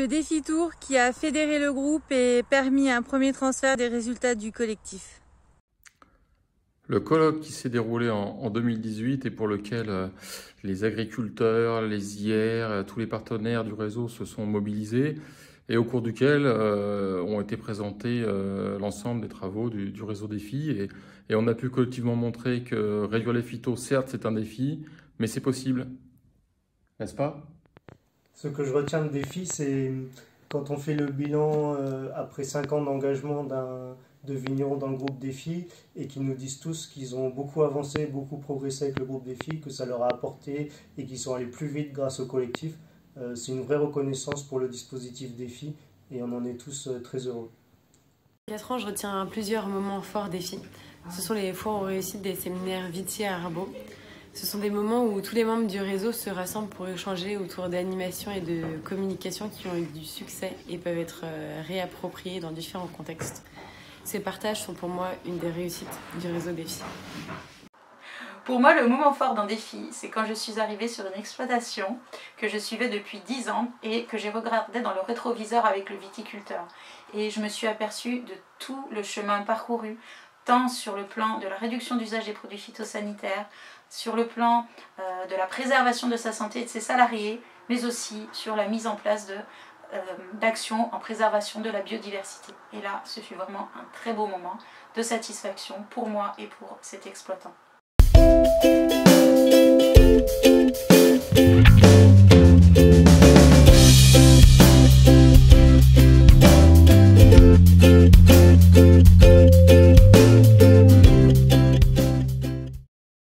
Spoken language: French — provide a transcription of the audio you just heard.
le Défi Tour qui a fédéré le groupe et permis un premier transfert des résultats du collectif. Le colloque qui s'est déroulé en 2018 et pour lequel les agriculteurs, les IR, tous les partenaires du réseau se sont mobilisés et au cours duquel ont été présentés l'ensemble des travaux du réseau Défi et on a pu collectivement montrer que réduire les phytos, certes c'est un défi, mais c'est possible, n'est-ce pas? Ce que je retiens de Défi, c'est quand on fait le bilan après 5 ans d'engagement de vignerons dans le groupe Défi et qui nous disent tous qu'ils ont beaucoup avancé, beaucoup progressé avec le groupe Défi, que ça leur a apporté et qu'ils sont allés plus vite grâce au collectif. C'est une vraie reconnaissance pour le dispositif Défi et on en est tous très heureux. 4 ans, je retiens plusieurs moments forts Défi. Ce sont les foires aux réussites des séminaires Vitier à Arbo. Ce sont des moments où tous les membres du réseau se rassemblent pour échanger autour d'animations et de communication qui ont eu du succès et peuvent être réappropriés dans différents contextes. Ces partages sont pour moi une des réussites du réseau Défi. Pour moi, le moment fort d'un défi, c'est quand je suis arrivée sur une exploitation que je suivais depuis 10 ans et que j'ai regardé dans le rétroviseur avec le viticulteur. Et je me suis aperçue de tout le chemin parcouru, tant sur le plan de la réduction d'usage des produits phytosanitaires, sur le plan de la préservation de sa santé et de ses salariés, mais aussi sur la mise en place d'actions en préservation de la biodiversité. Et là, ce fut vraiment un très beau moment de satisfaction pour moi et pour cet exploitant.